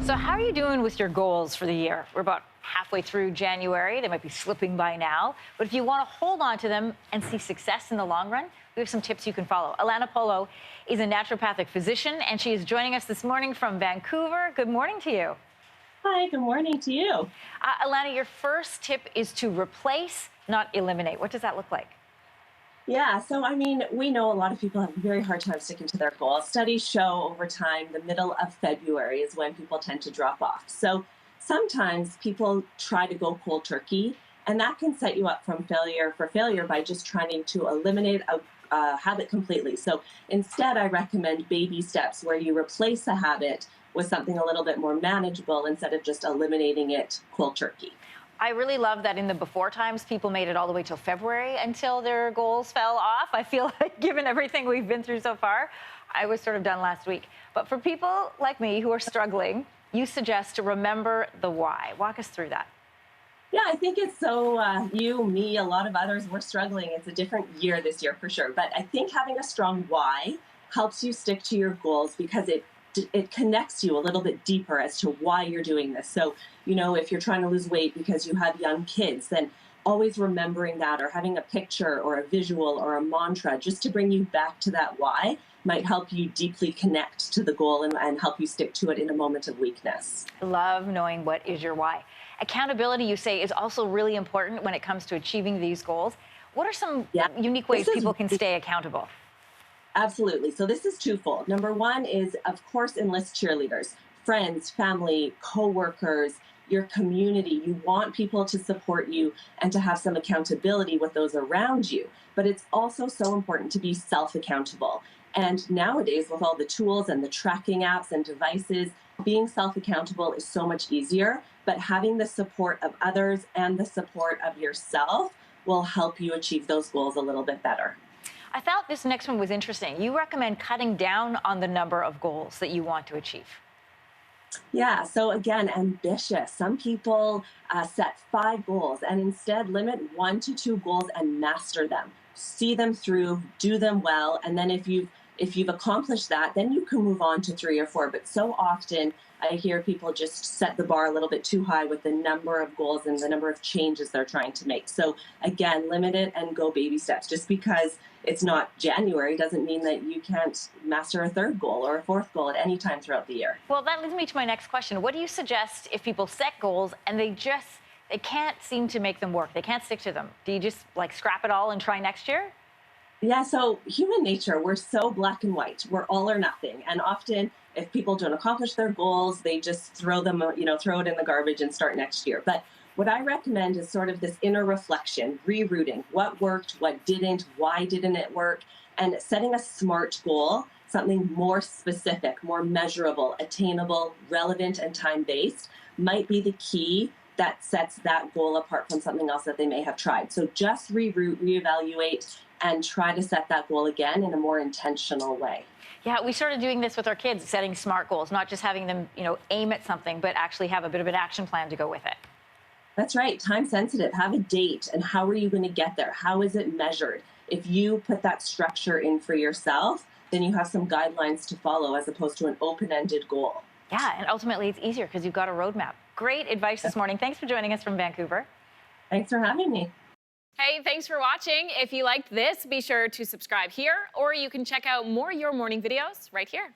So how are you doing with your goals for the year? We're about halfway through January. They might be slipping by now. But if you want to hold on to them and see success in the long run, we have some tips you can follow. Allana Polo is a naturopathic physician, and she is joining us this morning from Vancouver. Good morning to you. Hi, good morning to you. Allana, your first tip is to replace, not eliminate. What does that look like? Yeah, so we know a lot of people have a very hard time sticking to their goals. Studies show over time the middle of February is when people tend to drop off. So sometimes people try to go cold turkey, and that can set you up for failure by just trying to eliminate a habit completely. So instead, I recommend baby steps where you replace a habit with something a little bit more manageable instead of just eliminating it cold turkey. I really love that in the before times, people made it all the way till February until their goals fell off. I feel like given everything we've been through so far, I was sort of done last week. But for people like me who are struggling, you suggest to remember the why. Walk us through that. Yeah, I think it's you, me, a lot of others, we're struggling. It's a different year this year for sure. But I think having a strong why helps you stick to your goals because it connects you a little bit deeper as to why you're doing this. So, if you're trying to lose weight because you have young kids, then always remembering that or having a picture or a visual or a mantra just to bring you back to that why might help you deeply connect to the goal and help you stick to it in a moment of weakness. Love knowing what is your why. Accountability, you say, is also really important when it comes to achieving these goals. What are some Yeah, unique ways this is people can stay accountable? Absolutely. So this is twofold. Number one is, of course, enlist cheerleaders, friends, family, coworkers, your community. You want people to support you and to have some accountability with those around you. But it's also so important to be self-accountable. And nowadays, with all the tools and the tracking apps and devices, being self-accountable is so much easier. But having the support of others and the support of yourself will help you achieve those goals a little bit better. I thought this next one was interesting. You recommend cutting down on the number of goals that you want to achieve. Yeah, so again, ambitious. Some people set 5 goals and instead limit 1 to 2 goals and master them. See them through, do them well, and then if you've accomplished that, then you can move on to 3 or 4. But so often I hear people just set the bar a little bit too high with the number of goals and the number of changes they're trying to make. So again, limit it and go baby steps. Just because it's not January doesn't mean that you can't master a 3rd goal or a 4th goal at any time throughout the year. Well, that leads me to my next question. What do you suggest if people set goals and they can't seem to make them work? They can't stick to them. Do you just scrap it all and try next year? Yeah, so human nature, we're so black and white. We're all or nothing. And often, if people don't accomplish their goals, they just throw throw it in the garbage and start next year. But what I recommend is sort of this inner reflection, rerouting what worked, what didn't, why didn't it work, and setting a SMART goal, something more specific, more measurable, attainable, relevant, and time-based might be the key that sets that goal apart from something else that they may have tried. So just reroute, reevaluate, and try to set that goal again in a more intentional way. Yeah, we started doing this with our kids, setting SMART goals, not just having them, aim at something, but actually have a bit of an action plan to go with it. That's right, time sensitive. Have a date, and how are you going to get there? How is it measured? If you put that structure in for yourself, then you have some guidelines to follow as opposed to an open-ended goal. Yeah, and ultimately it's easier because you've got a roadmap. Great advice this morning. Thanks for joining us from Vancouver. Thanks for having me. Hey, thanks for watching. If you liked this, be sure to subscribe here, or you can check out more Your Morning videos right here.